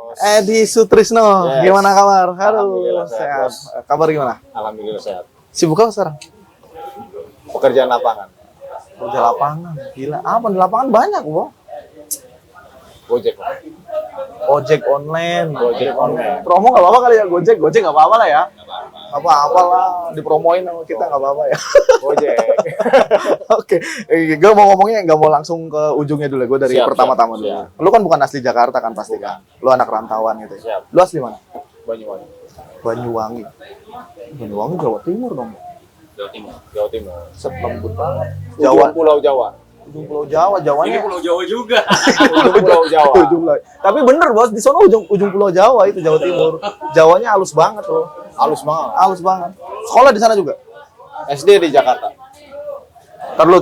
bos. Edi Sutrisno, Yes. gimana kabar? Halo, Alhamdulillah sehat, sehat. bos. Kabar gimana? Alhamdulillah sehat. Sibuk apa sekarang? Pekerjaan lapangan. Kerja lapangan. Gila, apa di lapangan banyak, Bro. Gojek. Bos. Ojek online. Gojek online. Promo nggak apa-apa kali ya, Gojek nggak apa-apa lah ya. Nggak apa-apa lah, dipromoin sama kita nggak apa-apa ya. Gojek. Oke, gue mau ngomongnya nggak mau langsung ke ujungnya dulu. Gue dari Siap, pertama-tama siap, dulu. siap. Lu kan bukan asli Jakarta kan pasti kan? Lu anak rantauan gitu ya? Siap. Lu asli mana? Banyuwangi. Banyuwangi. Banyuwangi Jawa Timur dong. Jawa Timur. Jawa Timur. Set lembut banget. Jawa Pulau Jawa. Ujung Pulau Jawa, Jawanya. Ini Pulau Jawa juga. Ujung Pulau Jawa. Ujung Pulau. Tapi bener bos, di sana ujung Pulau Jawa itu Jawa Timur. Jawanya halus banget loh. Halus banget. Halus banget. Sekolah di sana juga. SD di Jakarta. Tar lu.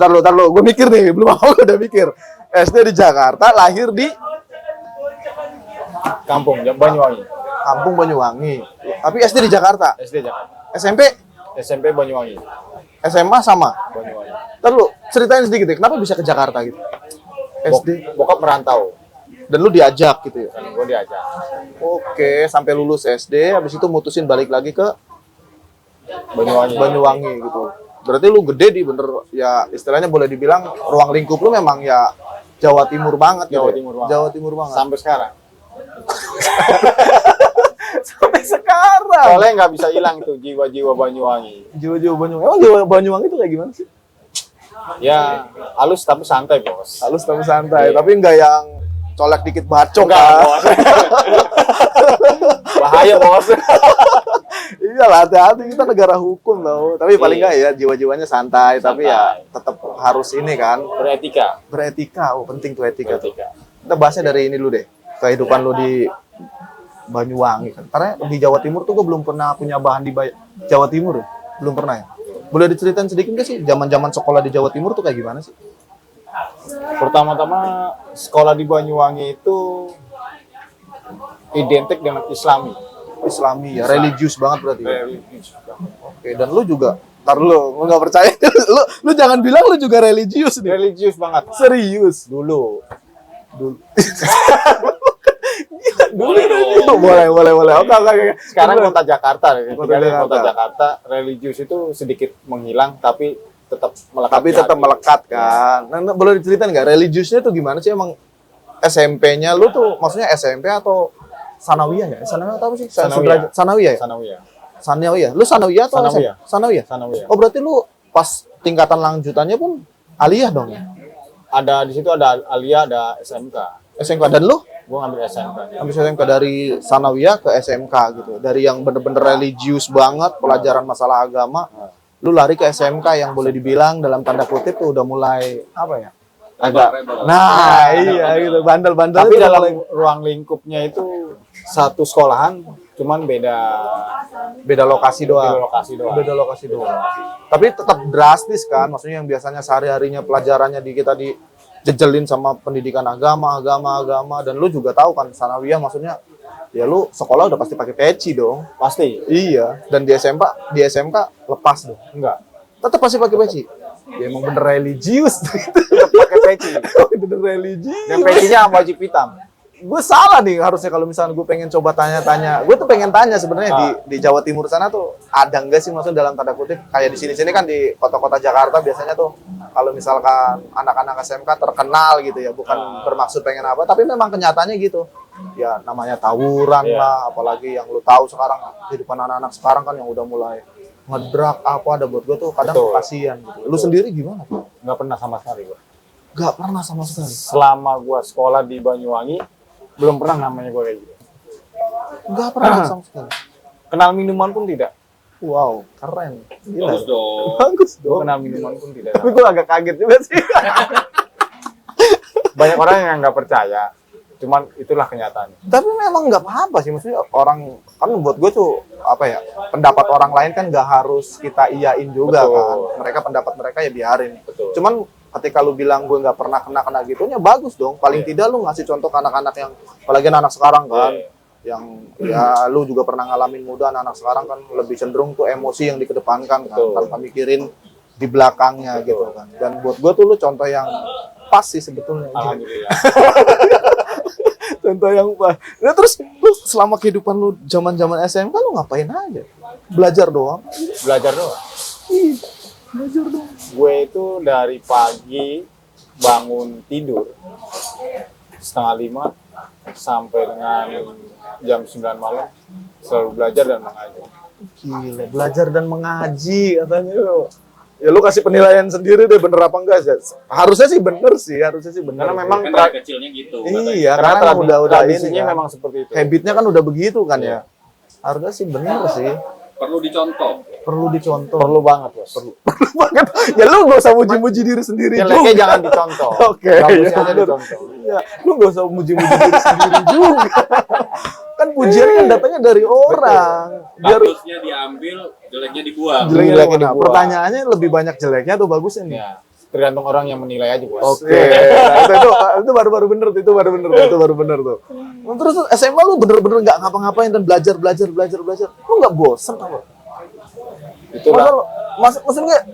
Gue mikir nih, belum mau gue udah mikir. SD di Jakarta, lahir di Kampung Banyuwangi. Kampung Banyuwangi. Tapi SD di Jakarta. SD Jakarta. SMP, SMP Banyuwangi. SMA sama. Banyuwangi. Ntar lu ceritain sedikit ya, kenapa bisa ke Jakarta gitu? SD. Bokap merantau. Dan lu diajak gitu ya? Dan gue diajak. Oke, sampai lulus SD, habis itu mutusin balik lagi ke Banyuwangi. Banyuwangi gitu. Berarti lu gede di bener ya istilahnya boleh dibilang ruang lingkup lu memang ya Jawa Timur banget gitu. Jawa ya? Timur banget. Jawa Timur banget. Sampai sekarang. Sampai sekarang. Soalnya nggak bisa hilang tuh jiwa-jiwa Banyuwangi. Jiwa-jiwa Banyuwangi. Emang jiwa Banyuwangi itu kayak gimana sih? Ya halus tapi santai bos. Halus tapi santai, Iya. tapi enggak yang colek dikit bacok Enggak kan. bos. Bahaya bos. Iya lah, hati-hati kita negara hukum tau. Tapi paling Iya. enggak ya jiwa-jiwanya santai, tapi ya tetap harus ini kan Beretika. beretika. Oh, penting tuh etika tuh. Beretika. Kita bahasnya dari ini dulu deh. Kehidupan lu di Banyuwangi kan. Karena di Jawa Timur tuh gue belum pernah punya bahan di Jawa Timur ya. Belum pernah ya. Boleh diceritain sedikit nggak sih zaman-zaman sekolah di Jawa Timur tuh kayak gimana sih? Pertama-tama sekolah di Banyuwangi itu identik dengan Islami. Islami ya, religius banget berarti. Ya? Religius. Oke, dan lu juga, ntar lu nggak percaya, lu jangan bilang lu juga religius nih. Religius banget. Serius. Dulu. Boleh. Oke. Sekarang kota Jakarta. Tinggal di Jakarta. kota Jakarta, religius itu sedikit menghilang tapi tetap melekat. Tapi di tetap hati. melekat kan. Nah, boleh diceritain nggak religiusnya tuh gimana sih emang SMP-nya lu tuh maksudnya SMP atau sanawiyah ya? Sanawiyah atau apa sih? Sanawiyah. Sanawiyah ya? Sanawiyah. Sanawiyah. Lu sanawiyah atau Sanawiyah. Sanawiyah? Sanawiyah. Oh, berarti lu pas tingkatan lanjutannya pun aliyah dong ya? Ada di situ ada Alia, ada SMK. SMK dan lu? Gue ngambil SMK. Habis SMK dari sanawiyah ke SMK gitu. Dari yang bener-bener religius banget, pelajaran masalah agama, lu lari ke SMK yang boleh dibilang dalam tanda kutip tuh udah mulai apa ya? Agak. Nah, iya gitu, bandel-bandel. Tapi itu dalam mulai ruang lingkupnya itu satu sekolahan, cuman beda lokasi beda doang. lokasi doang. Beda lokasi doang. Tapi tetap drastis kan, maksudnya yang biasanya sehari-harinya pelajarannya di kita dijejelin sama pendidikan agama, dan lu juga tahu kan sanawiyah maksudnya ya lu sekolah udah pasti pakai peci dong. Pasti. Iya, dan di SMK lepas dong. Enggak. Tetap pasti pakai peci. Ya emang bener religius. Tetap pakai peci. Bener religius. Dan pecinya wajib hitam. Gue salah nih harusnya kalau misalnya gue pengen coba tanya-tanya. Gue tuh pengen tanya sebenarnya di Jawa Timur sana tuh ada nggak sih maksudnya dalam tanda kutip kayak di sini-sini kan di kota-kota Jakarta biasanya tuh kalau misalkan anak-anak SMK terkenal gitu ya, bukan bermaksud pengen apa, tapi memang kenyataannya gitu. Ya namanya tawuran lah, apalagi yang lu tahu sekarang kehidupan anak-anak sekarang kan yang udah mulai ngedrak apa ada buat gue tuh kadang Betul. kasihan gitu. Lu sendiri gimana tuh? Nggak pernah sama sekali gua. Gak pernah sama sekali. Selama gua sekolah di Banyuwangi, belum pernah namanya gua kayak gitu. Gak pernah sama sekali. Kenal minuman pun tidak. Wow, keren. Gila. Bagus dong. Bagus Gua dong. kenal minuman pun tidak. Tapi gue agak kaget juga sih. Banyak orang yang nggak percaya. Cuman itulah kenyataannya. Tapi memang nggak apa-apa sih, maksudnya orang kan buat gue tuh apa ya, pendapat orang lain kan nggak harus kita iyain juga. Betul. Kan. Mereka pendapat mereka ya biarin. Betul. Cuman ketika lu bilang gue nggak pernah kena gitunya bagus dong. Paling tidak lu ngasih contoh ke anak-anak yang apalagi anak sekarang kan. Yang ya lu juga pernah ngalamin muda, anak-anak sekarang kan lebih cenderung tuh emosi yang dikedepankan kan, Betul. tanpa mikirin di belakangnya gitu kan. Dan buat gue tuh lu contoh yang pas sih sebetulnya. Alhamdulillah. Contoh yang pas. Nah, terus lu selama kehidupan lu zaman-zaman SMK lu ngapain aja? Belajar doang. Belajar doang. Ih, belajar doang. Gue itu dari pagi bangun tidur 4:30 sampai dengan jam 9 malam selalu belajar dan mengajar. Gila, belajar dan mengaji katanya lu. Ya lu kasih penilaian sendiri deh bener apa enggak sih? Harusnya sih bener sih, harusnya sih bener. Karena sih. memang Kan dari kecilnya gitu. iya, karena karena emang udah tradisinya ini kan. memang seperti itu. Habitnya kan udah begitu kan ya. Harusnya sih bener sih. Perlu dicontoh. Perlu dicontoh. Perlu banget, Bos. Perlu banget. Ya lu gak usah muji-muji diri sendiri Jeleknya juga. jangan dicontoh. Oke, Bagusnya iya, aja bener. dicontoh. Iya, lu gak usah muji-muji diri sendiri juga. Kan pujian kan datangnya dari orang. Biar Bagusnya diambil, jeleknya dibuang. jeleknya Jeleknya mana? dibuang. Pertanyaannya lebih banyak jeleknya atau bagusnya nih? Ya, tergantung orang yang menilai aja, Bos. Oke, nah, itu baru bener tuh, itu baru bener tuh. Terus SMA lu bener-bener nggak ngapa-ngapain dan belajar. Lu nggak bosen apa? Itulah.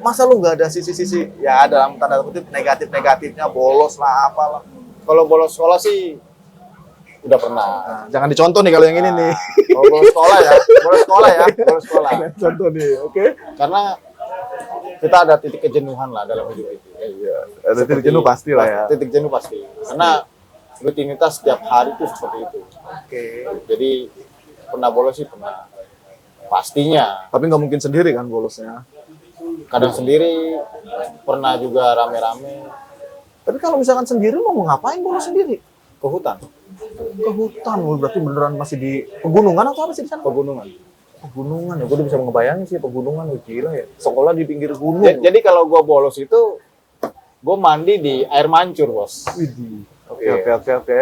Masa lu nggak ada sisi-sisi ya dalam tanda kutip negatifnya bolos lah apalah. Kalau bolos sekolah sih udah pernah. Nah, jangan dicontoh nih kalau yang ini nih. Kalau bolos sekolah ya, bolos sekolah. Contoh nih, oke? Karena kita ada titik kejenuhan lah dalam hidup itu. Iya, ada titik jenuh pasti lah ya. Titik jenuh pasti. Karena rutinitas setiap hari itu seperti itu. Oke. Jadi pernah bolos sih pernah. Pastinya. Tapi nggak mungkin sendiri kan bolosnya. Kadang sendiri, pernah juga rame-rame Tapi kalau misalkan sendiri lu mau ngapain bolos sendiri? ke hutan, Ke hutan, lu berarti beneran masih di pegunungan atau apa sih di sana? pegunungan. Pegunungan ya, gue udah bisa ngebayangin sih pegunungan, gila ya. Sekolah di pinggir gunung. Jadi kalau gua bolos itu, gua mandi di air mancur, Bos. Widih. Oke. Oke.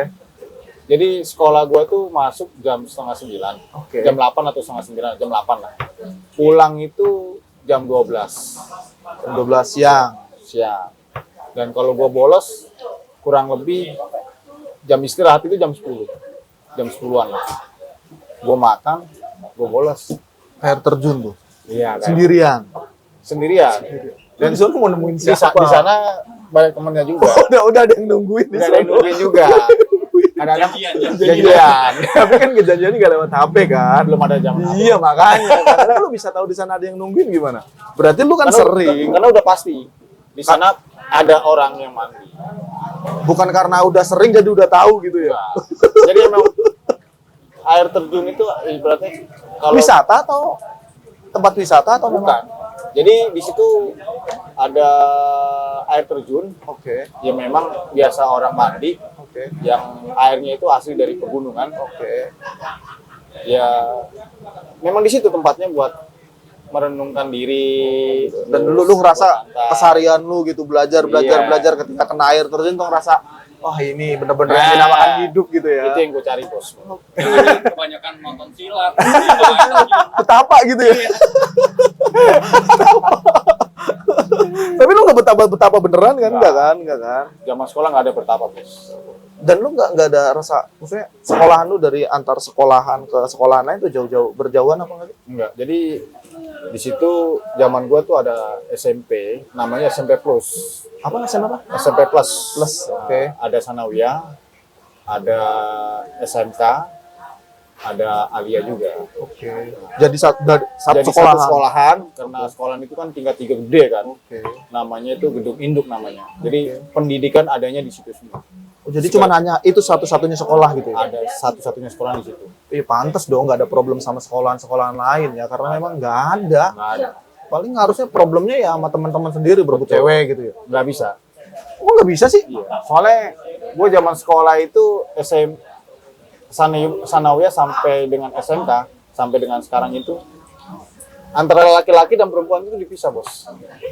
Jadi sekolah gua tuh masuk jam 8:30. Oke. Jam 8 atau 8:30, jam 8 lah. Pulang itu jam 12 Jam 12 siang. siang. Dan kalau gua bolos kurang lebih jam istirahat itu jam 10. Jam 10-an lah. Gua makan, gua bolos. Air terjun tuh. Iya, kan? Sendirian. Sendirian. Dan di sana mau nemuin Di siapa? di sana banyak temennya juga. Udah ada yang nungguin di Udah ada yang sana. nungguin juga. Kadang-kadang Janjian. janjian. Tapi kan kejadiannya gak lewat HP kan. Belum ada jam. Iya makanya. Karena lu bisa tahu di sana ada yang nungguin gimana? Berarti lu kan sering. Karena udah pasti di sana ada orang yang mandi. Bukan karena udah sering jadi udah tahu gitu ya. Nah, jadi emang air terjun itu ibaratnya kalau Wisata atau tempat wisata atau bukan. memang? Jadi di situ ada air terjun Oke. yang memang biasa orang mandi, Oke. yang airnya itu asli dari pegunungan. Oke. Ya memang di situ tempatnya buat merenungkan diri. Dan terus lu ngerasa buat santai. keseharian lu gitu belajar Iya. ketika kena air terjun tuh ngerasa wah ini bener-bener yang Nah, dinamakan hidup gitu ya. Itu yang gue cari, Bos. Kebanyakan nonton silat. Betapa gitu ya. Tapi lu nggak betapa beneran kan? Enggak kan? Zaman sekolah nggak ada bertapa, Bos. Dan lu nggak ada rasa, maksudnya sekolahan lu dari antar sekolahan ke sekolahan lain tuh jauh-jauh berjauhan apa enggak? Enggak. Jadi di situ zaman gua tuh ada SMP, namanya SMP Plus. Apa SMA apa? SMP Plus. Plus, oke. Ada Sanawiyah, ada SMK, ada Alia juga. Oke. Jadi satu Jadi sekolahan. satu sekolahan, karena sekolahan itu kan tingkat 3 gede kan. Oke. Namanya itu gedung induk namanya. Jadi pendidikan adanya di situ semua. Oh, jadi cuma hanya itu satu-satunya sekolah gitu ya? Ada satu-satunya sekolah di situ. Iya pantas dong nggak ada problem sama sekolahan-sekolahan lain ya karena memang nggak ada. Nggak ada. Paling harusnya problemnya ya sama teman-teman sendiri berebut Betul. cewek gitu ya. Nggak bisa. Oh nggak bisa sih? Iya. Soalnya gue zaman sekolah itu Sanawiyah sampai dengan SMK sampai dengan sekarang itu antara laki-laki dan perempuan itu dipisah, Bos.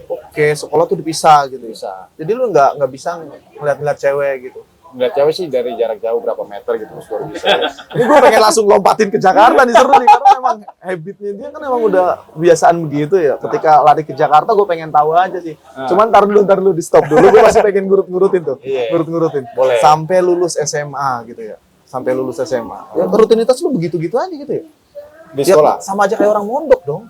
Oke, sekolah tuh dipisah gitu. Bisa. Jadi lu nggak bisa ngeliat-ngeliat cewek gitu. Ngeliat cewek sih dari jarak jauh berapa meter gitu, Bos, baru bisa. Ini gue pengen langsung lompatin ke Jakarta nih seru nih karena emang habitnya dia kan emang udah kebiasaan begitu ya. Ketika lari ke Jakarta gue pengen tahu aja sih. Cuman ntar dulu di stop dulu. Gue masih pengen ngurut-ngurutin tuh. Iya. Ngurut-ngurutin. Boleh. Sampai lulus SMA gitu ya. Sampai lulus SMA. Ya rutinitas lu begitu-gitu aja gitu ya. Di Ya, sekolah sama aja kayak orang mondok dong.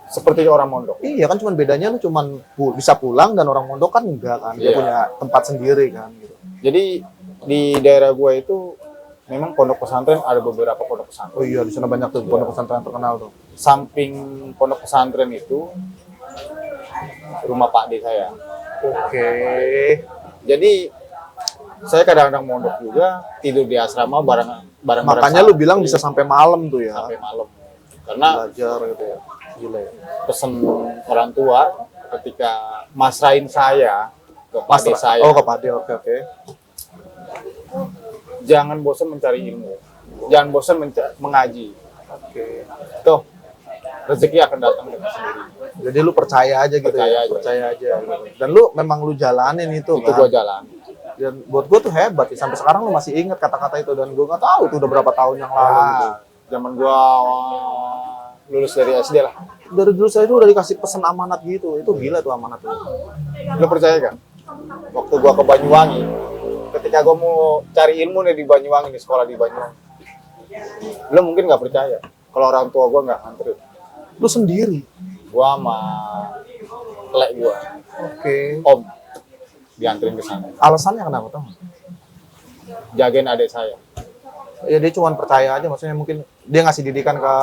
seperti orang mondok. Iya kan cuman bedanya lu cuman bisa pulang dan orang mondok kan enggak kan. Dia Iya. punya tempat sendiri kan gitu. Jadi di daerah gue itu memang pondok pesantren ada beberapa pondok pesantren. Oh iya, di sana banyak tuh pondok pesantren terkenal tuh. Samping pondok pesantren itu rumah Pak D saya. Oke. Jadi saya kadang-kadang mondok juga, tidur di asrama bareng Makanya lu bilang bisa sampai malam tuh ya. sampai malam. Karena Belajar gitu ya. Gila ya. pesen orang tua ketika masrahin saya ke Pak D saya, Oh, ke Pak D. Oke, oke. jangan bosan mencari ilmu, jangan bosan mengaji. Oke. Tuh, rezeki akan datang dengan sendiri. Jadi lu percaya aja gitu Percaya ya. aja. Percaya aja. Gitu. Dan lu memang lu jalanin itu Itu kan. gua jalan. Dan buat gua tuh hebat ya. Sampai sekarang lu masih inget kata-kata itu dan gua nggak tahu tuh udah berapa tahun yang lalu gitu. Zaman gua lulus dari SD lah. Dari dulu saya itu udah dikasih pesan amanat gitu. Itu gila tuh amanat itu. Lo percaya kan? Waktu gua ke Banyuwangi, ketika gua mau cari ilmu nih di Banyuwangi, di sekolah di Banyuwangi, lo mungkin nggak percaya kalau orang tua gua nggak nganterin. Lu sendiri. Gua sama lek gua, Oke. om, dianterin ke sana. Alasannya kenapa tuh? Jagain adik saya. Ya dia cuma percaya aja, maksudnya mungkin dia ngasih didikan ke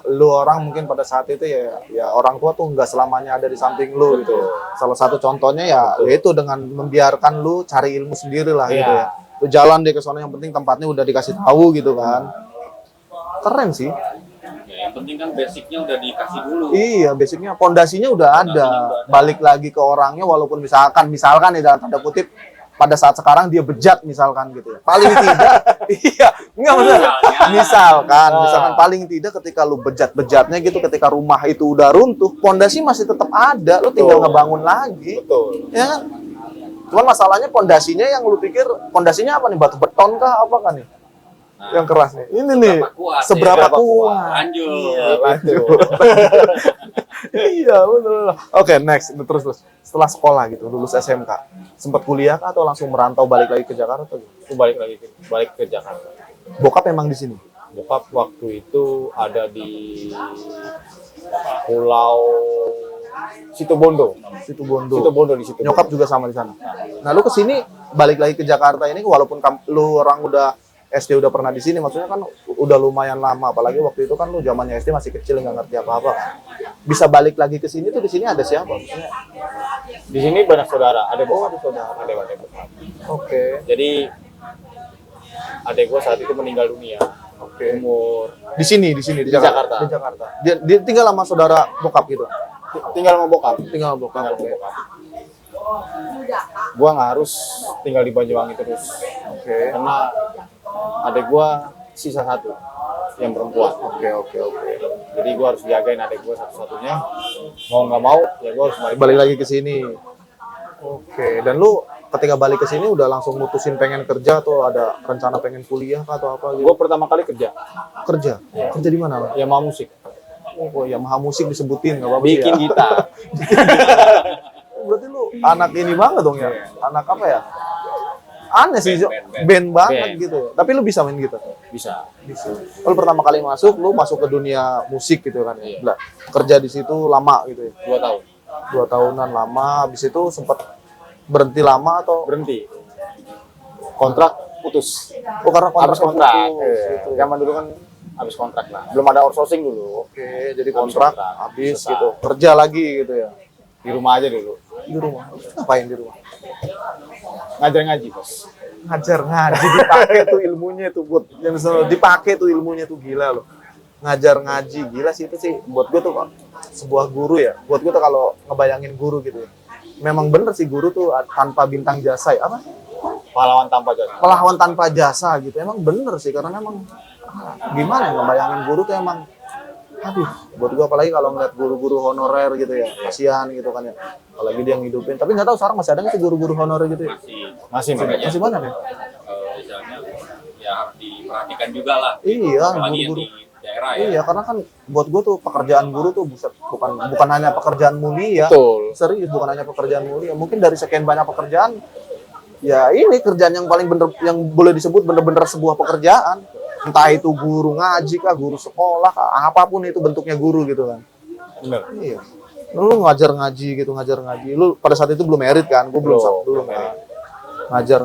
lu orang mungkin pada saat itu ya orang tua tuh nggak selamanya ada di samping lu gitu. Salah satu contohnya yaitu dengan membiarkan lu cari ilmu sendiri lah gitu Iya. ya. Lu jalan deh ke sana, yang penting tempatnya udah dikasih tahu gitu kan. Keren sih. Ya, yang penting kan basicnya udah dikasih dulu. Iya, basicnya pondasinya udah ada. Balik lagi ke orangnya walaupun misalkan ya dalam tanda kutip pada saat sekarang dia bejat misalkan gitu ya. Paling tidak iya, enggak benar. Misalkan paling tidak ketika lu bejat-bejatnya gitu ketika rumah itu udah runtuh, pondasi masih tetap ada, lu tinggal Betul. ngebangun lagi. Betul. Ya kan? Cuman masalahnya pondasinya yang lu pikir pondasinya apa nih? Batu beton kah apa kan nih? Nah, Yang keras nih. Ini nih. kuat, Seberapa seberapa kuat. lanjut. Lanjut. Iya betul. Oke, next terus. Setelah sekolah gitu, lulus SMK, sempat kuliah kah atau langsung merantau balik lagi ke Jakarta? Tuh? Aku balik ke Jakarta. Bokap emang di sini. Bokap waktu itu ada di Pulau Situbondo. Situbondo. Situbondo di situ. Nyokap juga sama di sana. Nah, lu kesini balik lagi ke Jakarta ini, walaupun lu orang udah SD udah pernah di sini, maksudnya kan udah lumayan lama. Apalagi waktu itu kan lu zamannya SD masih kecil nggak ngerti apa-apa. Bisa balik lagi ke sini tuh di sini ada siapa? Maksudnya, Di sini banyak saudara, ada saudara, ada bokap. oke. Jadi adek gue saat itu meninggal dunia. Oke. Umur Di sini di Jakarta. Di Jakarta. Dia tinggal sama saudara bokap gitu. tinggal sama bokap. Tinggal sama bokap. Tinggal sama Oke. bokap. Gua nggak harus tinggal di Banyuwangi terus. Oke. Karena adek gua sisa satu yang perempuan. Oke. Jadi gua harus jagain adek gua satu-satunya. Mau nggak mau ya gua harus Balik lagi ke sini. Oke. Dan lu ketika balik ke sini udah langsung mutusin pengen kerja atau ada rencana pengen kuliah kah atau apa gitu? Gua pertama kali kerja Kerja. Kerja di mana? Bang? ya mau musik. Oh, Yamaha musik disebutin nggak apa-apa sih Bikin ya. gitar. Berarti lu anak ini banget dong ya? Anak apa ya? Aneh sih, Band. band banget Band. gitu. Tapi lu bisa main gitar? Bisa. Bisa. Lu pertama kali lu masuk ke dunia musik gitu kan ya? Iya. Lah, kerja di situ lama gitu ya? 2 tahun. 2 tahunan lama, habis itu sempat berhenti lama atau? Berhenti. Kontrak putus. Oh, karena Habis kontrak. putus, gitu. Zaman dulu kan habis kontrak lah. Belum ada outsourcing dulu. Oke, jadi Habis kontrak kontrak, habis selesai. gitu. Kerja lagi gitu ya? Di rumah aja dulu. Di rumah. Ngapain di rumah? Ngajar ngaji, Bos. Ngajar ngaji, dipakai tuh ilmunya tuh buat yang misalnya dipakai tuh ilmunya tuh gila loh. Ngajar ngaji gila sih itu sih buat gue tuh sebuah guru ya. Buat gue tuh kalau ngebayangin guru gitu ya. Memang bener sih guru tuh tanpa bintang jasa ya. Apa? Pahlawan tanpa jasa. Pahlawan tanpa jasa gitu. Emang bener sih karena memang gimana ya ngebayangin guru tuh emang aduh, buat gua apalagi kalau ngeliat guru-guru honorer gitu ya, kasihan gitu kan ya. Apalagi dia ngidupin. Tapi nggak tahu sekarang masih ada nggak sih guru-guru honorer gitu ya? Masih Masih. Masih banyak ya? misalnya ya harus diperhatikan juga lah. Iya, Apalagi yang guru-guru. di daerah ya. Iya, karena kan buat gua tuh pekerjaan guru tuh bukan hanya pekerjaan mulia. Betul. Serius, bukan hanya pekerjaan mulia. Mungkin dari sekian banyak pekerjaan, ya ini kerjaan yang paling bener, yang boleh disebut bener-bener sebuah pekerjaan. Entah itu guru ngaji kah, guru sekolah kah, apapun itu bentuknya guru gitu kan. Bener. Iya. Lu ngajar ngaji gitu, ngajar ngaji. Lu pada saat itu belum merit kan? Gue belum Belum, belum belum kan. Ngajar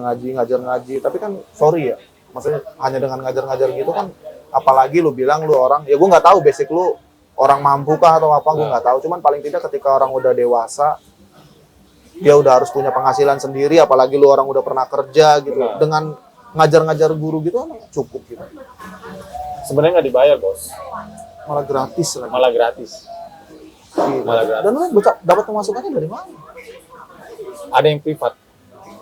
ngaji. Tapi kan sorry ya. Maksudnya hanya dengan ngajar-ngajar gitu kan, apalagi lu bilang lu orang, ya gue nggak tahu basic lu orang mampu kah atau apa, gue nggak tahu. Cuman paling tidak ketika orang udah dewasa, dia udah harus punya penghasilan sendiri, apalagi lu orang udah pernah kerja gitu. Benar. Dengan ngajar-ngajar guru gitu emang cukup gitu. Sebenarnya nggak dibayar bos, Malah gratis lagi. malah gratis. Gila. malah gratis. Dan lu dapat pemasukannya dari mana? Ada yang privat,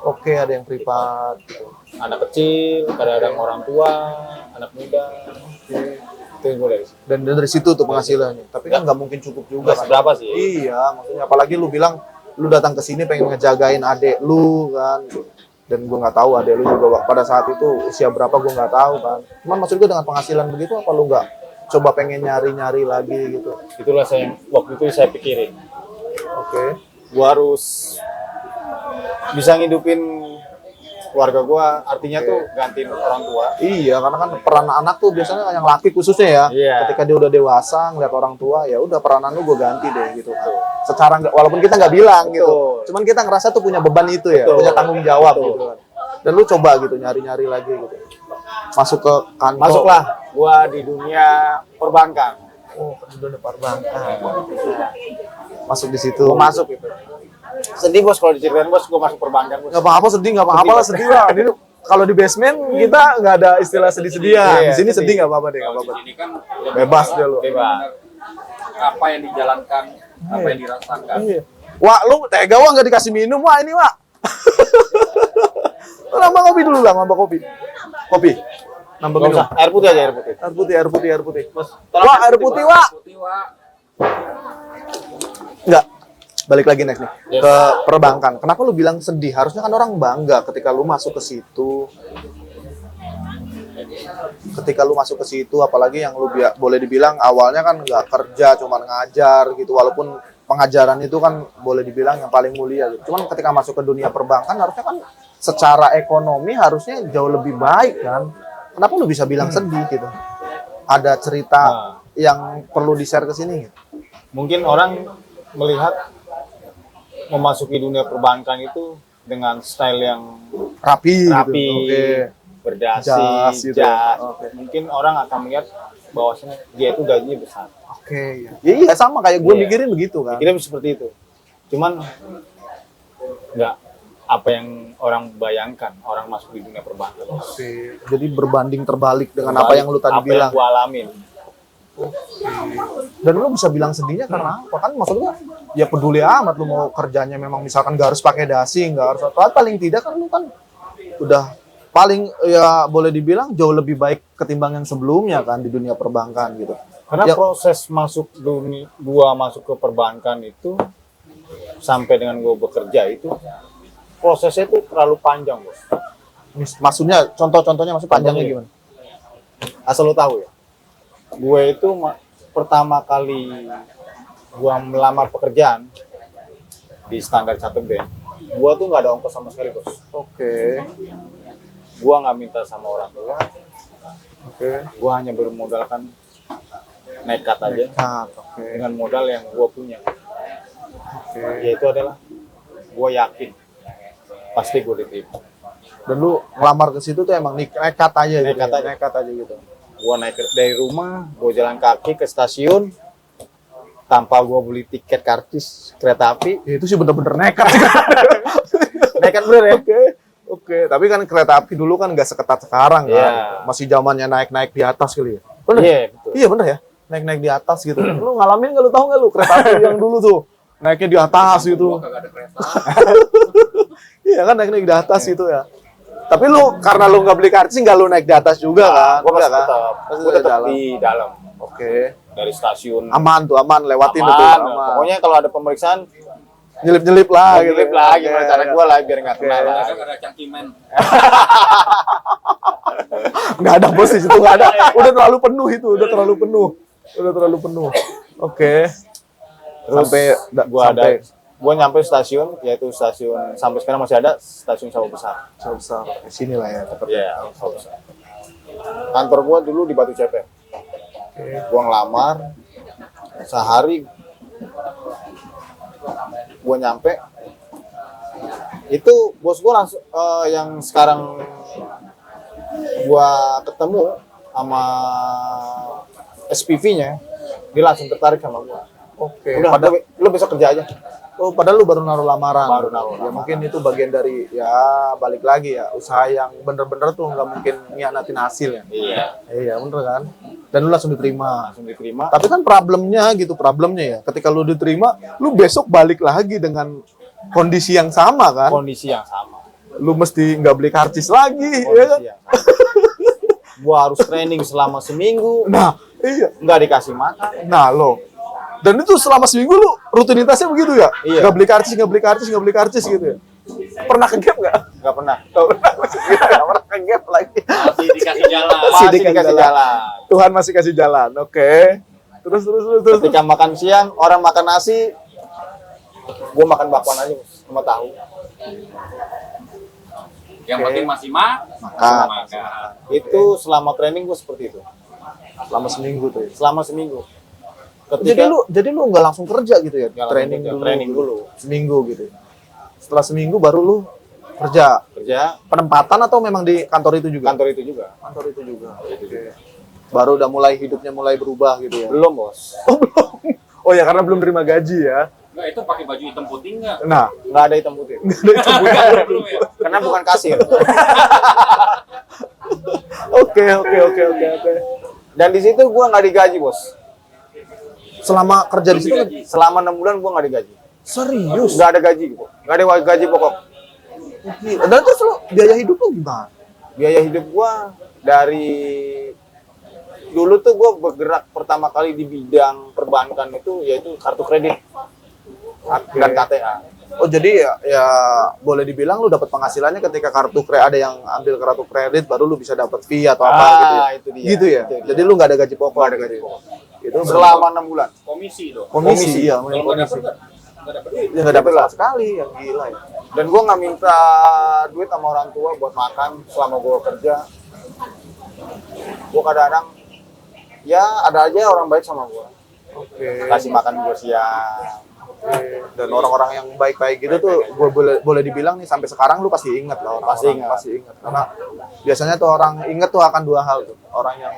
Oke, ada yang privat gitu. anak kecil, kadang-kadang orang tua, anak muda. Itu yang gue dari situ. Dan dari situ tuh penghasilannya. Tapi kan nggak mungkin cukup juga. Nggak seberapa sih. Iya, maksudnya apalagi lu bilang lu datang ke sini pengen ngejagain adek lu kan. Dan gue nggak tahu adek lu juga pada saat itu usia berapa gue nggak tahu kan. Cuman maksud gue dengan penghasilan begitu apa lu nggak coba pengen nyari-nyari lagi gitu. Itulah waktu itu saya pikirin, Oke. gue harus bisa ngidupin keluarga gue, artinya tuh gantiin orang tua. Iya, karena kan peran anak tuh biasanya yang laki khususnya ya. Iya. Ketika dia udah dewasa ngeliat orang tua, ya udah peranan lu gue ganti deh gitu kan. Secara walaupun kita nggak bilang gitu. Cuman kita ngerasa tuh punya beban itu ya, Betul. punya tanggung jawab Betul. gitu kan. Dan lu coba gitu nyari-nyari lagi gitu. Masuk ke kantor. Masuklah gue di dunia perbankan. Oh, udah perbankan. Masuk di situ. Gue masuk gitu. Sedih bos kalau diceritain bos, gue masuk perbankan bos. Nggak apa-apa sedih, nggak apa-apa lah sedih lah. Ini kalau di basement kita nggak ada istilah sedih-sedihan. Iya, Di sini sedih. sedih nggak apa-apa deh, nggak Kalau apa-apa. di sini kan Bebas deh lu. Bebas. apa yang dijalankan, apa yang dirasakan. Iya. Wah, lu tega wah nggak dikasih minum wah ini wah. Nambah kopi dulu lah, nambah kopi. Kopi. Nambah Gak minum. usah, air putih aja, air putih. Air putih, air putih, air putih. tolong Wah, air putih, wah. Putih, Wak. Enggak. Balik lagi next nih Yes. ke perbankan. Kenapa lu bilang sedih? Harusnya kan orang bangga ketika lu masuk ke situ. Ketika lu masuk ke situ, apalagi yang lu boleh dibilang awalnya kan nggak kerja, cuman ngajar gitu. Walaupun pengajaran itu kan boleh dibilang yang paling mulia gitu. Cuman ketika masuk ke dunia perbankan harusnya kan secara ekonomi harusnya jauh lebih baik kan. Kenapa lu bisa bilang sedih gitu? Ada cerita yang perlu di-share ke sini gitu? Mungkin orang melihat memasuki dunia perbankan itu dengan style yang Rapi, rapi, gitu. Oke. berdasi, Jas gitu. jas. Oke. Mungkin orang akan melihat bahwasanya dia itu gajinya besar. Oke, ya iya sama kayak gue Iya. mikirin begitu kan. Kira seperti itu. Cuman nggak apa yang orang bayangkan orang masuk di dunia perbankan. Oke. Jadi berbanding terbalik dengan apa yang lu tadi apa bilang. yang gua alamin. Dan lu bisa bilang sedihnya karena apa? Kan maksud gua ya peduli amat lu mau kerjanya memang misalkan gak harus pakai dasi, gak harus apa, paling tidak kan lu kan udah paling ya boleh dibilang jauh lebih baik ketimbang yang sebelumnya kan di dunia perbankan gitu. Karena Ya. proses masuk gua masuk ke perbankan itu sampai dengan gua bekerja itu prosesnya itu terlalu panjang, bos. Maksudnya contoh-contohnya maksud panjangnya Contohnya. gimana? Asal lu tahu ya, gue itu pertama kali gua melamar pekerjaan di Standard Chartered Bank, gua tuh nggak ada ongkos sama sekali, bos. Oke. Gua nggak minta sama orang tua, Oke. gua hanya bermodalkan nekat aja Nah, oke. dengan modal yang gua punya. Oke. Yaitu adalah gua yakin pasti gua diterima. Dan lu ngelamar ke situ tuh emang nekat aja gitu. Nekat ya? aja. Nekat aja gitu. Gua naik dari rumah, gua jalan kaki ke stasiun tanpa gua beli tiket karcis kereta api. Ya, itu sih bener-bener nekat. Nekat bener ya. Oke. Oke, tapi kan kereta api dulu kan nggak seketat sekarang kan. Iya. Masih zamannya naik-naik di atas kali ya. Bener? Iya, betul. Iya bener ya. Naik-naik di atas gitu. Lu ngalamin nggak, lu tahu nggak lu kereta api yang dulu tuh naiknya di atas gitu. Gua kagak ada kereta. Iya kan naik-naik di atas gitu ya. Tapi lu karena lu nggak beli karcis nggak lu naik di atas juga kan? Gua Nggak masih kan? tetap, Masih gua di tetap dalam. di dalam Oke. dari stasiun. Aman tuh, aman lewatin Aman. itu. Aman. Pokoknya kalau ada pemeriksaan, Nyelip-nyelip lah gitu. nyelip lah Oke. gimana cara gua lah biar nggak kena lah. Kagak ada cangkimen. Nggak ada bos di situ, nggak ada. Udah terlalu penuh itu, udah terlalu penuh. Udah terlalu penuh. Oke. Terus gua sampai gua nyampe stasiun, yaitu stasiun sampai sekarang masih ada stasiun Sawah Besar. Sawah Besar. Di sini lah ya. Iya, Sawah Besar. Kantor gua dulu di Batu Ceper. Oke. Gua ngelamar sehari gua nyampe itu bos gua langsung yang sekarang gua ketemu sama SPV-nya, dia langsung tertarik sama gua. Oke. Udah, lu besok kerja aja. Oh, padahal lu baru naruh lamaran. Baru naruh Ya lamaran. mungkin itu bagian dari ya balik lagi ya usaha yang bener-bener tuh nggak mungkin ngianatin hasil ya. Iya. Iya bener kan. Dan lu langsung diterima. Langsung diterima. Tapi kan problemnya ya. Ketika lu diterima, lu besok balik lagi dengan kondisi yang sama kan. Kondisi yang sama. Lu mesti nggak beli karcis lagi, ya kan? Kondisi yang sama. Gua harus training selama seminggu, Nah, iya. nggak dikasih makan. Nah, lo. Dan itu selama seminggu lu rutinitasnya begitu ya? Iya. Nggak beli karcis gitu ya? Pernah ke game nggak? Nggak pernah. Nggak pernah ke game lagi. Masih dikasih jalan. Masih Masih dikasih dikasih jalan. Tuhan masih kasih jalan, oke. Terus. Ketika makan siang, orang makan nasi, gua makan bakwan aja Bos, sama tahu. Yang Oke. penting masih Makan. makan. Itu selama training gua seperti itu. Selama seminggu tuh ya? Selama seminggu. Jadi lu nggak langsung kerja gitu ya? Nggak langsung Training kerja, dulu. training dulu. Seminggu gitu. Setelah seminggu baru lu kerja. kerja Penempatan atau memang di kantor itu juga? kantor itu juga. Kantor itu juga. Oke. Baru udah mulai hidupnya mulai berubah gitu ya? Belum Bos. Oh belum. Oh ya karena belum terima gaji ya. Enggak, itu pakai baju hitam putih enggak? Nah, Nggak ada hitam putih. Belum ya? Karena bukan kasir. oke. Dan di situ gua nggak digaji Bos. Selama kerja di situ Selama 6 bulan gua nggak digaji. serius. Nggak ada gaji Bos. Nggak ada gaji pokok. Gila. Dan terus lu biaya hidup lu gimana? Biaya hidup gua dari dulu tuh gua bergerak pertama kali di bidang perbankan itu yaitu kartu kredit dan KTA. Oh jadi ya boleh dibilang lu dapat penghasilannya ketika kartu kredit ada yang ambil kartu kredit baru lu bisa dapat fee atau apa gitu. Ya? Itu dia. Gitu ya. Itu dia. Jadi lu nggak ada gaji pokok. Nggak ada gaji pokok. Itu Selama 6 bulan. Komisi dong. komisi iya, Kalau nggak komisi. dapet nggak dapet duit. Ya nggak dapat sama sekali, yang gila ya. Dan gua nggak minta duit sama orang tua buat makan selama gua kerja. Gua kadang-kadang ya ada aja orang baik sama gua. Oke. Kasih makan gua siang. Dan orang-orang yang baik-baik gitu tuh gue boleh dibilang nih sampai sekarang lu pasti ingat lah orang Pasti ingat. karena biasanya tuh orang ingat tuh akan dua hal tuh, orang yang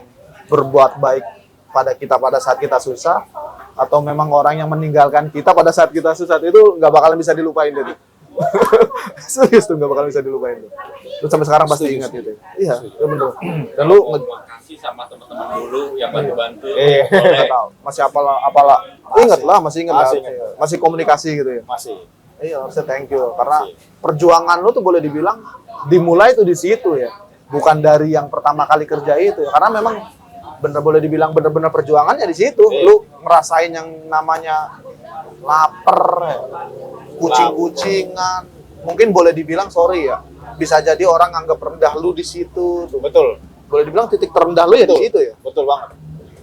berbuat baik pada kita pada saat kita susah atau memang orang yang meninggalkan kita pada saat kita susah itu nggak bakalan bisa dilupain deh tuh. Serius tuh nggak bakalan bisa dilupain tuh. Lu sampai sekarang pasti ingat gitu. Iya, bener. Dan lu Terima kasih sama teman-teman dulu yang bantu-bantu. nggak tahu masih apalah ingat lah masih ingat Masih lah. ingat. Masih komunikasi gitu ya. Masih. Iya, harusnya thank you karena perjuangan lu tuh boleh dibilang dimulai tuh di situ ya. Bukan dari yang pertama kali kerja itu ya. Karena memang boleh dibilang bener-bener perjuangannya di situ. Lu ngerasain yang namanya lapar, ya. Kucing-kucingan. Mungkin boleh dibilang sorry ya. Bisa jadi orang anggap rendah lu di situ tuh. Betul. Boleh dibilang titik terendah lu ya di situ ya. Betul banget.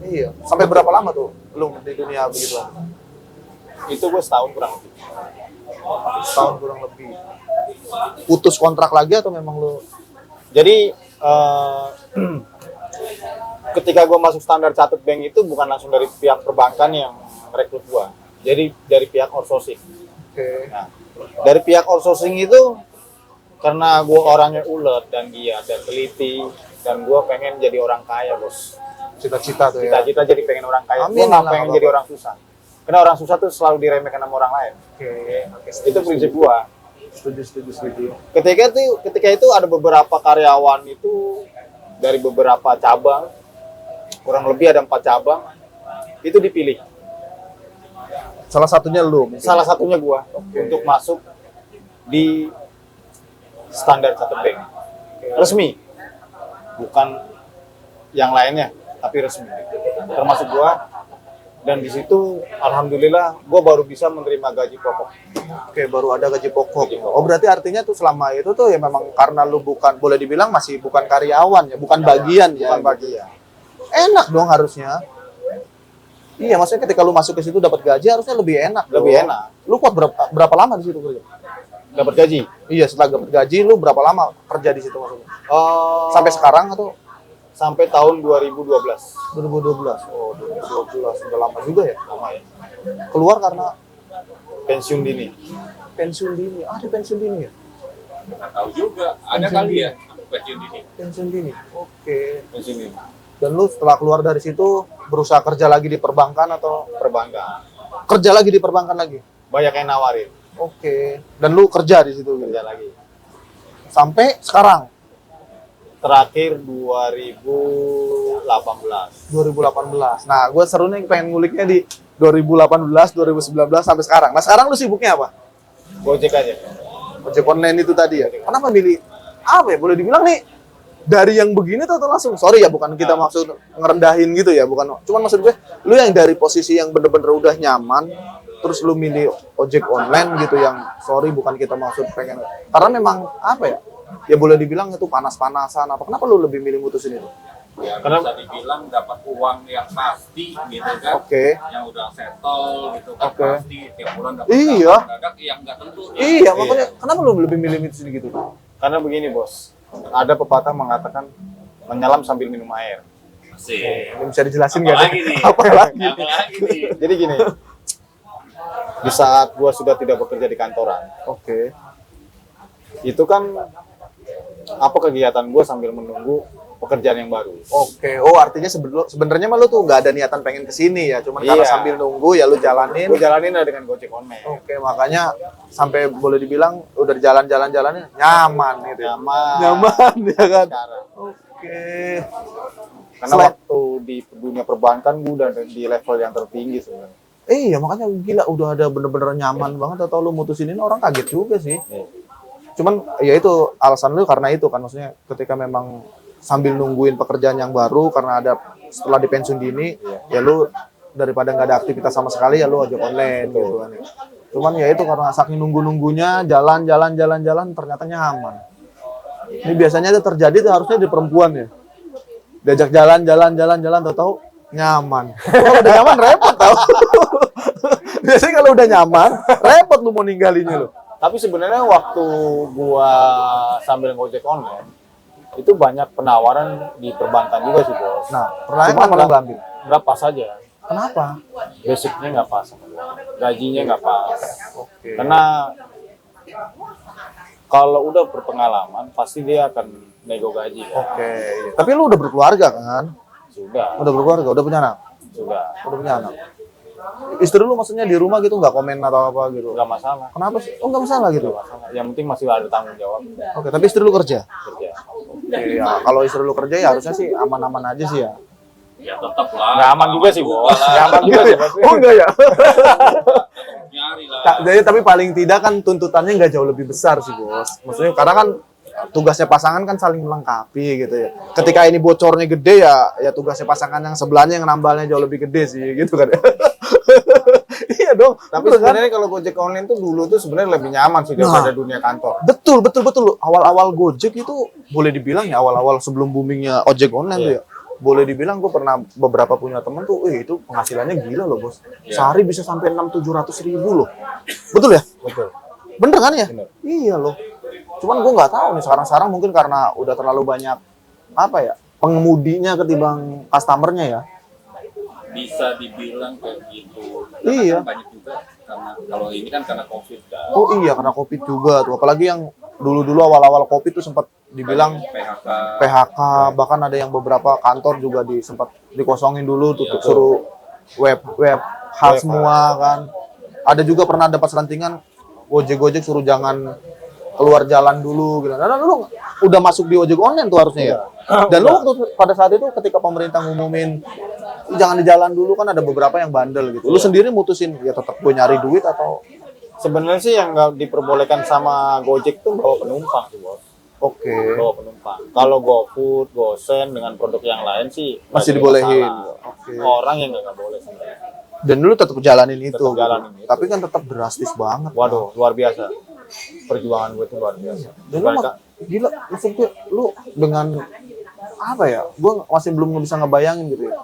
Iya. Sampai berapa lama tuh lu di dunia begitu? Itu gue setahun kurang lebih. Setahun kurang lebih. Putus kontrak lagi atau memang lu Jadi ketika gue masuk standar Catet Bank itu bukan langsung dari pihak perbankan yang rekrut gue. Jadi dari pihak outsourcing. oke. Nah, dari pihak outsourcing itu karena gue orangnya ulet dan giat dan teliti dan gue pengen jadi orang kaya Bos. Cita-cita tuh ya. Cita-cita jadi pengen orang kaya. Amin, Gue nggak lah, pengen nggak jadi orang susah. Karena orang susah tuh selalu diremehkan sama orang lain. Oke. Itu prinsip gue. Setuju. Ketika itu ada beberapa karyawan itu dari beberapa cabang, kurang lebih ada 4 cabang, itu dipilih. Salah satunya lu. mungkin. Salah satunya gua untuk masuk di standar Catet Bank. Resmi. Bukan yang lainnya, tapi resmi. Termasuk gua. Dan di situ alhamdulillah gua baru bisa menerima gaji pokok. Oke, baru ada gaji pokok. Oh, berarti artinya tuh selama itu tuh ya memang karena lu bukan boleh dibilang masih bukan karyawan ya, bukan bagian ya. Bukan bagian. Enak dong harusnya. Iya, maksudnya ketika lu masuk ke situ dapat gaji harusnya lebih enak. Lebih dong. enak. Lu kuat berapa lama di situ kerja? Dapat gaji. Iya, setelah dapat gaji lu berapa lama kerja di situ maksudnya? Sampai sekarang atau sampai tahun 2012. 2012? Oh, 2012 udah lama juga ya. Lama ya. Keluar karena pensiun dini. pensiun dini. Ah, ada pensiun dini ya? Nggak tahu juga, ada kali ya pensiun dini. Pensiun dini. Oke. Di sini Dan lu setelah keluar dari situ berusaha kerja lagi di perbankan atau perbankan. kerja lagi di perbankan lagi? Banyak yang nawarin Oke. Dan lu kerja di situ gitu. kerja lagi. Sampai sekarang Terakhir 2018. 2018. Nah, gue seru nih pengen nguliknya di 2018, 2019 sampai sekarang. Nah, sekarang lu sibuknya apa? Gojek aja. Ojek online itu tadi ya. Kenapa milih apa ya? Boleh dibilang nih dari yang begini atau langsung? Sorry ya, bukan kita maksud ngerendahin gitu ya, bukan. Cuman maksud gue, lu yang dari posisi yang bener-bener udah nyaman, terus lu milih ojek online gitu yang sorry bukan kita maksud pengen. Karena memang apa ya? Ya boleh dibilang itu panas-panasan apa. Kenapa lu lebih milih mutusin itu? Ya, Karena- bisa dibilang dapat uang yang pasti gitu kan. Oke. Yang udah settle gitu kan, Oke. pasti tiap bulan dapat Iya. mendadak yang nggak tentu. Iya, makanya kenapa lu lebih milih mutusin gitu? Karena begini bos, ada pepatah mengatakan menyelam sambil minum air. Asik. Ini bisa dijelasin nggak? Apalagi nih? Apalagi? Apalagi nih? Jadi gini, di saat gua sudah tidak bekerja di kantoran, Oke. itu kan apa kegiatan gua sambil menunggu pekerjaan yang baru. Oke. Oh, artinya sebenarnya mah lu tuh nggak ada niatan pengen kesini ya, cuman karena Iya. sambil nunggu ya lu jalanin. Gua jalanin lah dengan Gojek online. Oke, makanya sampai boleh dibilang udah jalan-jalan-jalannya nyaman gitu. Ya. Nyaman. Nyaman ya kan. Sekarang. Oke. Karena Selain- waktu di dunia perbankan gua udah di level yang tertinggi sebenarnya. Iya, makanya gila udah ada bener-bener nyaman banget atau lu mutusin ini orang kaget juga sih. Iya. Cuman ya itu alasan lu karena itu kan maksudnya ketika memang sambil nungguin pekerjaan yang baru karena ada setelah di pensiun dini ya lu daripada nggak ada aktivitas sama sekali ya lu ojek online gitu kan. Cuman ya itu karena saking nunggu-nunggunya jalan-jalan ternyata nyaman. Ini biasanya itu terjadi tuh harusnya di perempuan ya. Diajak jalan tahu-tahu nyaman. Kalau udah nyaman repot tau. Biasanya kalau udah nyaman repot lu mau ninggalinnya lu. Tapi sebenarnya waktu gua sambil ngojek online itu banyak penawaran di perbankan juga sih bos. Nah, pernah Cuma malah nggak ambil. berapa saja. Kenapa? Basicnya nggak pas, sama gua. Gajinya nggak pas. Oke. Karena kalau udah berpengalaman pasti dia akan nego gaji kan. Oke. Iya. Tapi lu udah berkeluarga kan? Sudah, Udah berkeluarga, udah punya anak? sudah. Udah punya anak. Istri lu maksudnya di rumah gitu nggak komen atau apa gitu? Nggak masalah. Kenapa sih? Oh nggak masalah gitu. Nggak masalah. Yang penting masih ada tanggung jawab Oke, tapi istri lu kerja? kerja. Iya, kalau istri lu kerja ya harusnya sih aman-aman aja sih ya. Ya tetap lah. Nggak aman juga sih bos. Nggak aman juga sih bos. Oh enggak ya? Nyari lah. Jadi tapi paling tidak kan tuntutannya nggak jauh lebih besar sih bos. Maksudnya karena kan tugasnya pasangan kan saling melengkapi gitu ya. Ketika ini bocornya gede ya tugasnya pasangan yang sebelahnya yang nambalnya jauh lebih gede sih gitu kan. Iya dong. Tapi betul kan? sebenarnya kalau Gojek online tuh dulu tuh sebenarnya lebih nyaman sih daripada dunia kantor. Betul. Awal-awal Gojek itu boleh dibilang ya awal-awal sebelum boomingnya ojek online tuh ya. Boleh dibilang gue pernah beberapa punya temen tuh, itu penghasilannya gila loh bos. Sehari bisa sampai 600-700 ribu loh. Betul ya? Betul. Bener kan ya? Bener. Iya loh. Cuman gue nggak tahu nih sekarang mungkin karena udah terlalu banyak apa ya pengemudinya ketimbang customernya ya. Bisa dibilang kayak gitu. Iya. Karena banyak juga karena kalau ini kan karena COVID kan. Oh iya karena COVID juga tuh. Apalagi yang dulu awal-awal COVID tuh sempat dibilang PHK. PHK, bahkan ada yang beberapa kantor juga sempat dikosongin dulu tuh Iya, suruh web hal semua kan. Ada juga pernah dapat selentingan Gojek suruh jangan keluar jalan dulu gitu. Nah, lu udah masuk di ojek online tuh harusnya ya. Dan lu waktu pada saat itu ketika pemerintah ngumumin jangan di jalan dulu kan ada beberapa yang bandel gitu. Lu sendiri mutusin ya tetap gue nyari duit atau Sebenarnya sih yang nggak diperbolehkan sama Gojek tuh bawa penumpang sih bos. oke. Bawa penumpang. Kalau GoFood, GoSend dengan produk yang lain sih nggak Masih jadi dibolehin. masalah. Oke. Orang yang nggak boleh sebenarnya. Dan dulu tetap jalanin itu. Tetap jalanin gitu. itu. Tapi kan tetap drastis banget. Waduh, luar biasa. Perjuangan gue itu luar biasa. Dan lu gila, maksud gue, lu dengan apa ya? Gue masih belum bisa ngebayangin gitu ya.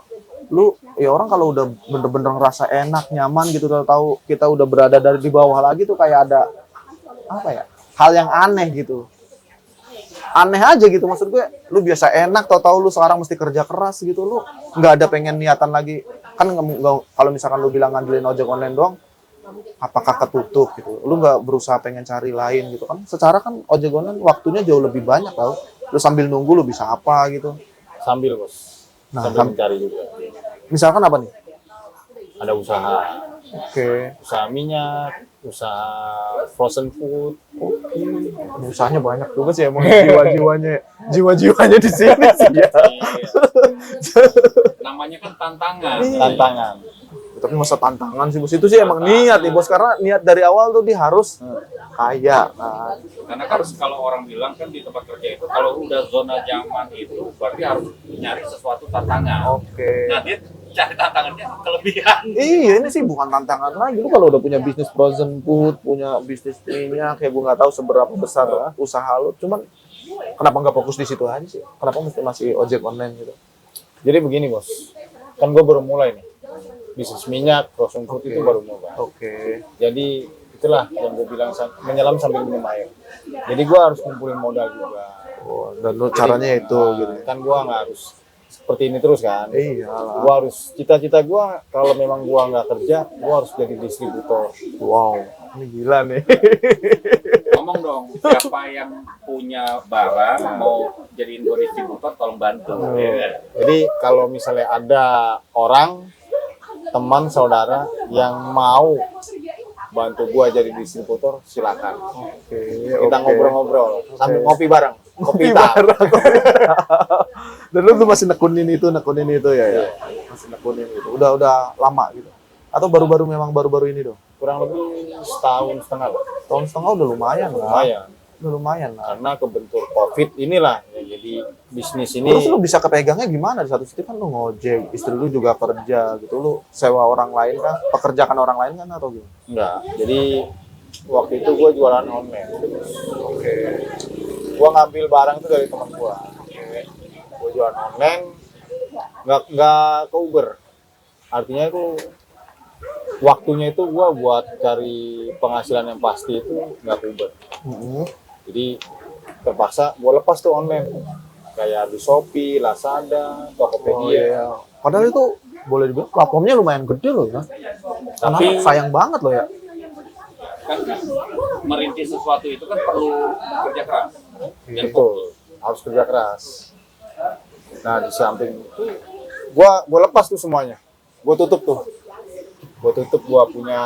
Lu ya orang kalau udah bener-bener ngerasa enak, nyaman gitu, tahu kita udah berada dari di bawah lagi tuh kayak ada apa ya? Hal yang aneh gitu. Aneh aja gitu maksud gue. Lu biasa enak, tahu-tahu lu sekarang mesti kerja keras gitu, lu nggak ada pengen niatan lagi. Kan kalau misalkan lu bilang ngandelin ojek online doang, apakah ketutup gitu? Lu nggak berusaha pengen cari lain gitu kan? Secara kan ojek online waktunya jauh lebih banyak tau. Lu sambil nunggu lu bisa apa gitu. Sambil bos, Nah, sambil mencari juga. Misalkan apa nih? Ada usaha, Oke. usaha minyak, usaha frozen food. Usahanya banyak juga sih emang jiwa-jiwanya di sini sih ya. Namanya kan tantangan. Tantangan. Tapi masa tantangan sih bos, itu sih emang niat nih bos, karena niat dari awal tuh dia harus kaya. Nah, Karena kan kalau orang bilang kan di tempat kerja itu kalau udah zona nyaman itu berarti harus nyari sesuatu tantangan. oke. Nah dia cari tantangannya kelebihan. Iya, ini sih bukan tantangan lagi. Lu kalau udah punya bisnis frozen food, punya bisnis minyak, kayak gue nggak tahu seberapa besar usaha lu. Cuman kenapa nggak fokus di situ aja sih? Kenapa mesti masih ojek online gitu? Jadi begini bos, kan gue baru mulai nih. Bisnis minyak, frozen food itu baru mulai. Oke. Jadi itulah yang gue bilang menyelam sambil minum air. Jadi gue harus kumpulin modal juga. Oh, dan lu caranya itu gitu. Kan gue nggak harus seperti ini terus kan. Iya Gue harus cita-cita gue kalau memang gue nggak kerja, gue harus jadi distributor. Wow, ini gila nih. Ngomong dong, siapa yang punya barang mau jadiin gue distributor tolong bantu. Ya. Jadi kalau misalnya ada orang, teman, saudara yang mau bantu gue jadi distributor, silakan. Kita ngobrol-ngobrol sambil ngopi bareng. Kopi hitam. Dan lu tuh masih nekunin itu ya. Masih nekunin itu. Udah lama gitu. Atau baru-baru ini dong. Kurang lebih setahun setengah lah. Tahun setengah udah lumayan lah. Lumayan. Udah lumayan lah. Karena kebentur COVID inilah ya, jadi bisnis ini. Terus lu bisa kepegangnya gimana? Di satu sisi kan lu ngojek, istri lu juga kerja gitu. Lu sewa orang lain kan, pekerjakan orang lain kan atau gimana? Enggak. Jadi waktu itu gue jualan online. Oke. Gue ngambil barang itu dari teman gue. Gue jualan online, nggak ke Uber. Artinya itu waktunya itu gue buat cari penghasilan yang pasti itu nggak ke Uber. Jadi terpaksa gue lepas tuh online. Kayak di Shopee, Lazada, Tokopedia. Padahal itu boleh dibilang platformnya lumayan gede loh ya. Tapi sayang banget loh ya. Kan merintis sesuatu itu kan perlu kerja keras. Dan Betul, harus kerja keras. Nah di samping itu, gue lepas tuh semuanya. Gue tutup tuh. Gue punya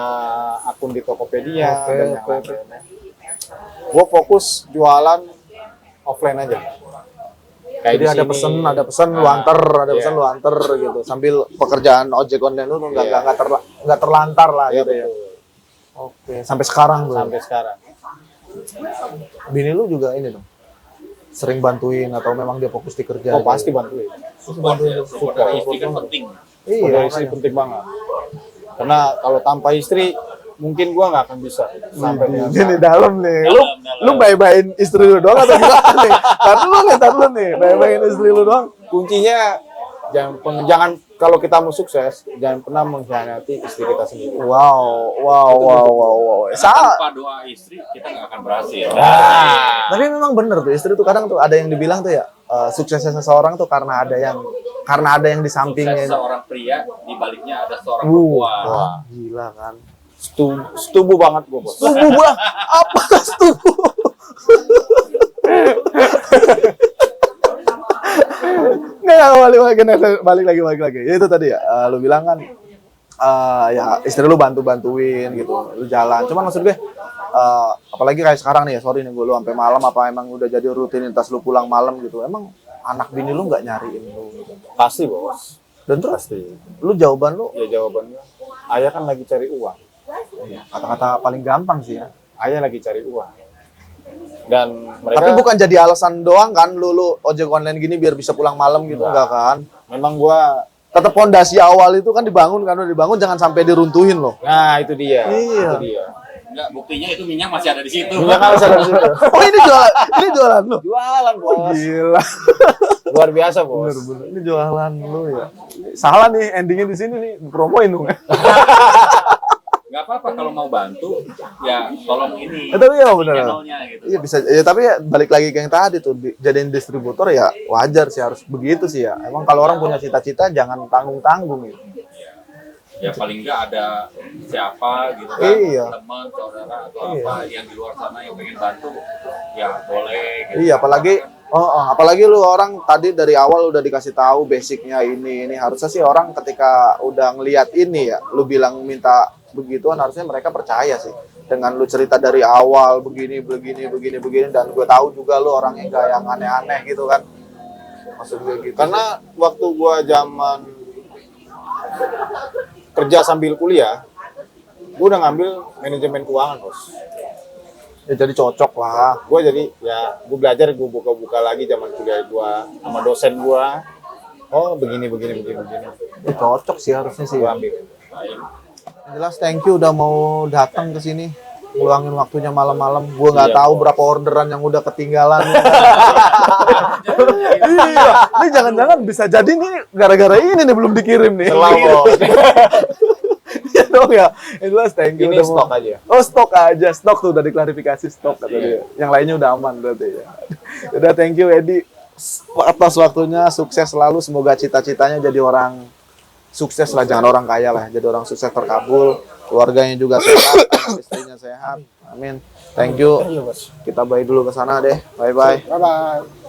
akun di Tokopedia dan yang lain-lainnya. Gue fokus jualan offline aja. Kayak Jadi di ada sini. pesan lu anter, pesan lu anter gitu. Sambil pekerjaan ojek online lu nggak terlantar lah Iya, gitu ya. betul. Oke, sampai sekarang tuh. Sampai sekarang. Bini lu juga ini dong. Sering bantuin atau memang dia fokus di kerja? Oh pasti bantuin. support dari istri kan penting. Iya, Dari istri penting banget. Karena kalau tanpa istri mungkin gua nggak akan bisa sampai dengan ini dalam nih. Dalam. Lu bye-byein istri lu doang atau gimana nih? Ntar lu nih, bye-byein istri lu doang. kuncinya jangan kalau kita mau sukses jangan pernah mengkhianati istri kita sendiri. Wow. Tanpa doa istri kita nggak akan berhasil. Tapi memang bener tuh, istri tuh kadang tuh ada yang dibilang tuh ya, suksesnya seseorang tuh karena ada yang di sampingnya. Seorang pria di baliknya ada seorang perempuan. Wah, gila kan. Setuju banget gua, Bos. Setuju gua. Apa setuju? Nggak, balik lagi. Ya, itu tadi ya, lu bilang kan, ya istri lu bantuin gitu, lu jalan. Cuman maksud gue, apalagi kayak sekarang nih ya, sorry nih gue lu sampai malam, apa emang udah jadi rutinitas lu pulang malam gitu? Emang anak bini lu nggak nyariin lu gitu? Pasti, Bos. Dan terus, Pasti. lu jawaban lu, Ya jawabannya, ayah kan lagi cari uang. kata-kata paling gampang sih ya. Ayah lagi cari uang. Dan mereka Tapi bukan jadi alasan doang kan, lu ojek online gini biar bisa pulang malam gitu, enggak kan? memang gua Tetap pondasi awal itu kan dibangun jangan sampai diruntuhin loh. nah itu dia. Iya. Itu dia. Enggak, buktinya itu minyak masih ada di situ. Minyak harus ada di situ. Oh ini jualan lu. Jualan, Bos. Gila. Luar biasa, Bos. Bener. Ini jualan lu ya. Salah nih endingnya di sini nih, promoin dong. Nggak apa-apa kalau mau bantu, ya tolong ini. Tapi ya bener. Channelnya gitu. Iya bisa. Ya, tapi ya balik lagi ke yang tadi tuh, jadiin distributor ya wajar sih, harus begitu sih ya. Emang kalau orang punya cita-cita jangan tanggung-tanggung gitu. ya paling nggak ada siapa gitu kan, Iya. teman, saudara atau Iya. apa yang di luar sana yang pengen bantu, ya boleh. Gitu. Iya, apalagi lu orang tadi dari awal udah dikasih tahu basicnya ini harusnya sih orang ketika udah ngelihat ini ya, lu bilang minta begituan harusnya mereka percaya sih dengan lu cerita dari awal begini dan gue tahu juga lu orangnya gak yang aneh-aneh gitu kan, maksud gue gitu. Karena waktu gua zaman kerja sambil kuliah, gua udah ngambil manajemen keuangan, Bos. Ya jadi cocok lah. Gua jadi ya gua belajar, gua buka-buka lagi zaman kuliah gua sama dosen gua. Oh, begini. Ya cocok sih harusnya sih. Gua ambil. Yang jelas thank you udah mau datang ke sini. Luangin waktunya malam-malam. Gua nggak Iya, tahu Bos. berapa orderan yang udah ketinggalan. Iya, ini jangan-jangan bisa jadi nih gara-gara ini nih belum dikirim nih. Selalu. Ya dong ya. Yang jelas thank you Ini udah mau- stok aja. Oh, stok aja. Stok tuh udah diklarifikasi stok kata dia. Yang lainnya udah aman berarti ya. Udah thank you Edi atas waktunya, sukses selalu, semoga cita-citanya jadi orang sukses lah, jangan orang kaya lah, jadi orang sukses terkabul, keluarganya juga sehat, anak istrinya sehat. Amin. Thank you. Kita bye dulu ke sana deh. Bye bye. Bye bye.